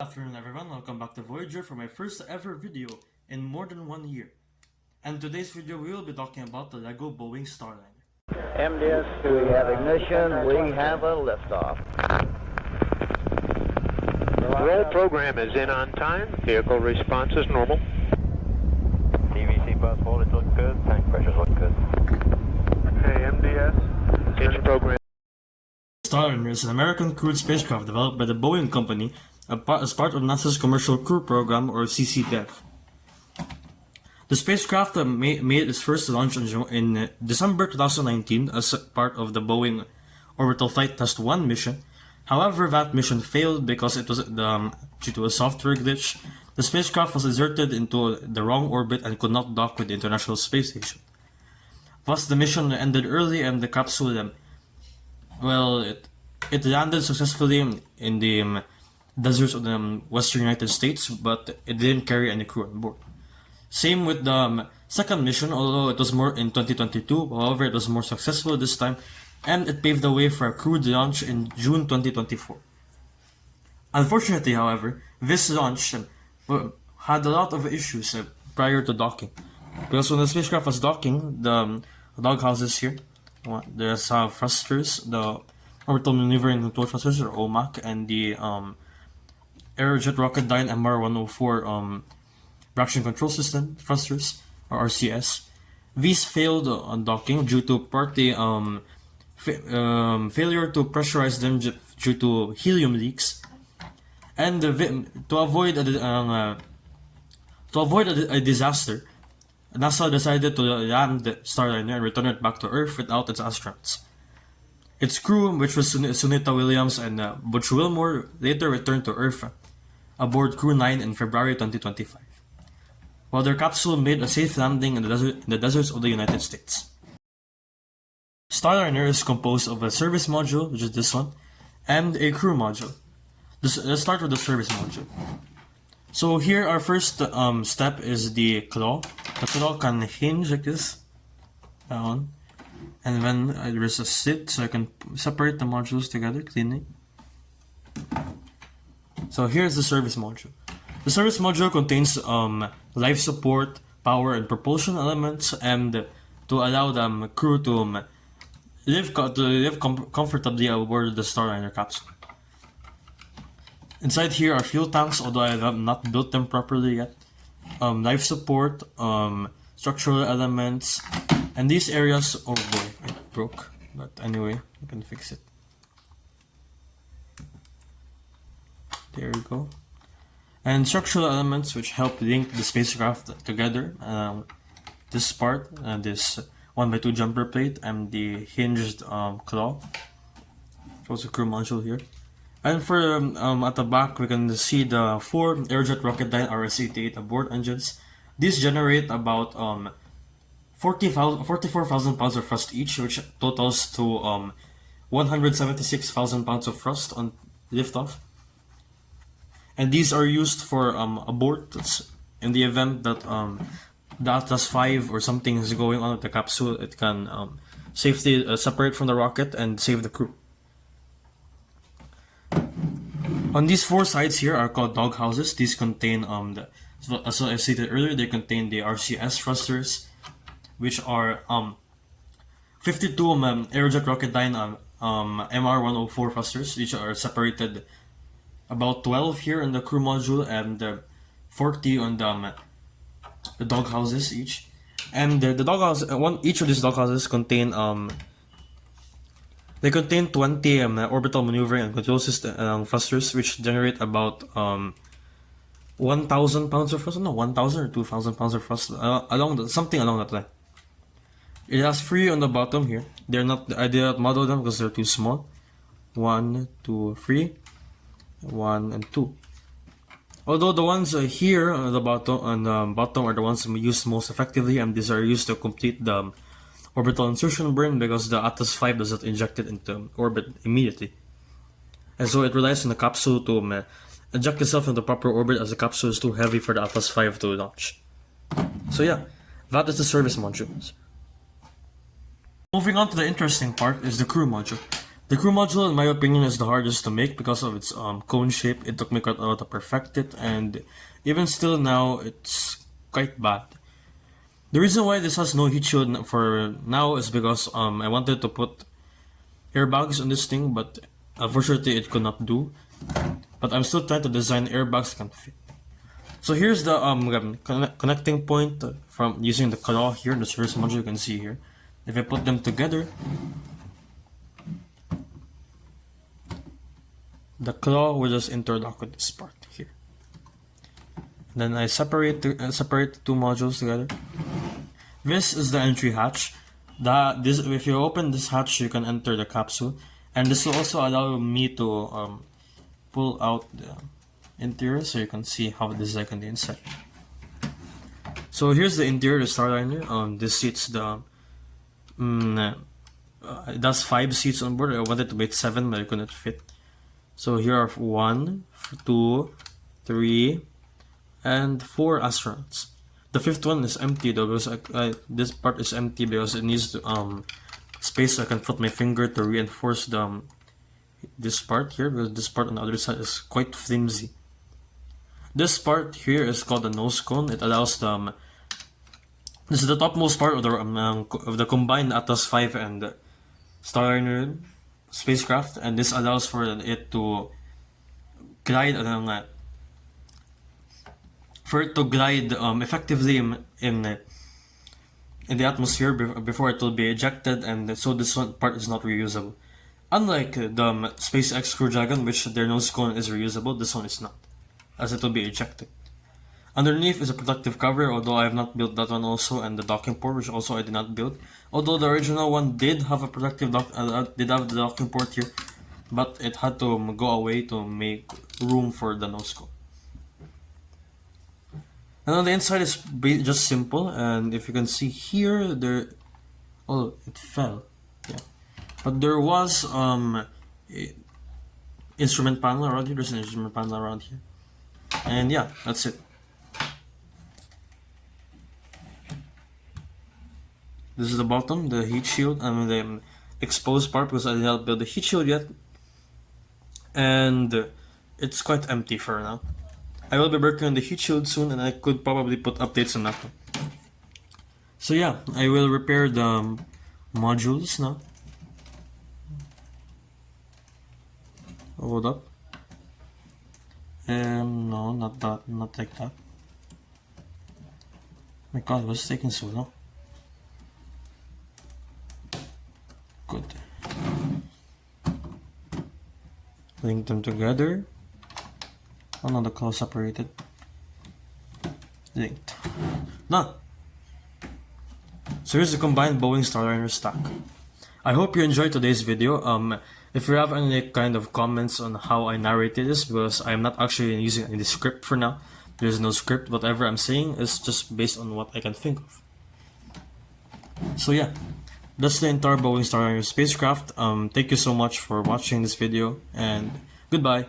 Good afternoon everyone, welcome back to Voyager for my first ever video in more than 1 year. And today's video we will be talking about the LEGO Boeing Starliner. MDS, we have ignition, we have a liftoff. Roll program is in on time, vehicle response is normal. TVC bus hold is looking good, tank pressure's looking good. Hey MDS, engine program. Starliner is an American crewed spacecraft developed by the Boeing company as part of NASA's Commercial Crew Program, or CCDEV. The spacecraft made its first launch in December 2019 as part of the Boeing Orbital Flight Test 1 mission. However, that mission failed because it was due to a software glitch. The spacecraft was inserted into the wrong orbit and could not dock with the International Space Station. Thus, the mission ended early and the capsule, it landed successfully in the deserts of the western United States, but it didn't carry any crew on board. Same with the second mission, although it was more in 2022, however it was more successful this time, and it paved the way for a crewed launch in June 2024. Unfortunately, however, this launch had a lot of issues prior to docking. Because when the spacecraft was docking, the doghouses here, there's thrusters, the Orbital Maneuvering Control Thrusters, or OMAC, and the Aerojet Rocketdyne MR-104 Traction Control System thrusters, or RCS. These failed on docking due to partly failure to pressurize them due to helium leaks, and to avoid a disaster, NASA decided to land the Starliner and return it back to Earth without its astronauts. Its crew, which was Sunita Williams and Butch Wilmore, later returned to Earth aboard Crew 9 in February 2025, while their capsule made a safe landing in the deserts of the United States. Starliner is composed of a service module, which is this one, and a crew module. Let's start with the service module. So here our first step is the claw. The claw can hinge like this, down, and then there is a slit so I can separate the modules together cleanly. So here's the service module. The service module contains life support, power, and propulsion elements, and to allow the crew to live comfortably aboard the Starliner capsule. Inside here are fuel tanks, although I have not built them properly yet. Life support, structural elements, and these areas. Oh boy, it broke. But anyway, I can fix it. There we go. And structural elements which help link the spacecraft together. This part, this 1x2 jumper plate, and the hinged claw. Shows the crew module here. And for at the back, we can see the 4 Aerojet Rocketdyne RS-88 abort engines. These generate about 44,000 pounds of thrust each, which totals to 176,000 pounds of thrust on liftoff. And these are used for aborts in the event that the Atlas V or something is going on with the capsule. It can safely separate from the rocket and save the crew. On these 4 sides here are called doghouses. These contain as I stated earlier, they contain the RCS thrusters, which are 52 Aerojet Rocketdyne MR-104 thrusters, which are separated about 12 here in the crew module and 40 on the doghouses each. And the doghouse, each of these doghouses contain 20 orbital maneuvering and control system thrusters, which generate about 1,000 pounds of thrust. No, 1,000 or 2,000 pounds of thrust something along that line. It has 3 on the bottom here. I did not model them because they're too small. 1, 2, 3. 1 and 2. Although the ones here on the bottom are the ones used most effectively, and these are used to complete the orbital insertion burn because the Atlas V does not inject it into orbit immediately, and so it relies on the capsule to eject itself into proper orbit, as the capsule is too heavy for the Atlas V to launch. So yeah, that is the service modules. Moving on to the interesting part is the crew module. The crew module, in my opinion, is the hardest to make because of its cone shape. It took me quite a while to perfect it, and even still now, it's quite bad. The reason why this has no heat shield for now is because I wanted to put airbags on this thing, but unfortunately it could not do. But I'm still trying to design airbags that can fit. So here's the connecting point from using the claw here, the service module you can see here. If I put them together, the claw will just interlock with this part here. Then I separate the two modules together. This is the entry hatch. If you open this hatch, you can enter the capsule, and this will also allow me to pull out the interior so you can see how this is like on the inside. So here's the interior, the Starliner. This seats the it does 5 seats on board. I wanted to make 7, but I couldn't fit. So here are 1, 2, 3, and 4 astronauts. The 5th one is empty though, because this part is empty because it needs space so I can put my finger to reinforce this part here, because this part on the other side is quite flimsy. This part here is called the nose cone. It allows this is the topmost part of the combined Atlas V and Starliner spacecraft, and this allows for it to glide effectively in the atmosphere before it will be ejected, and so this one part is not reusable. Unlike the SpaceX Crew Dragon, which their nose cone is reusable, this one is not, as it will be ejected. Underneath is a protective cover, although I have not built that one also, and the docking port, which also I did not build. Although the original one did have a protective did have the docking port here, but it had to go away to make room for the nose cone. And on the inside is just simple, and if you can see here, it fell, yeah. But there was instrument panel around here. There's an instrument panel around here, and yeah, that's it. This is the bottom, the heat shield, the exposed part, because I did not build the heat shield yet, and it's quite empty for now. I will be working on the heat shield soon, and I could probably put updates on that one. So yeah, I will repair the modules now. Hold up. No, not that, not like that. My god, what's taking so long? Good. Link them together. Oh no, the claw separated. Linked. Done. So here's the combined Boeing Starliner stack. I hope you enjoyed today's video. If you have any kind of comments on how I narrated this, because I'm not actually using any script for now. There's no script. Whatever I'm saying is just based on what I can think of. So yeah, that's the entire Boeing Starliner spacecraft. Thank you so much for watching this video, and goodbye.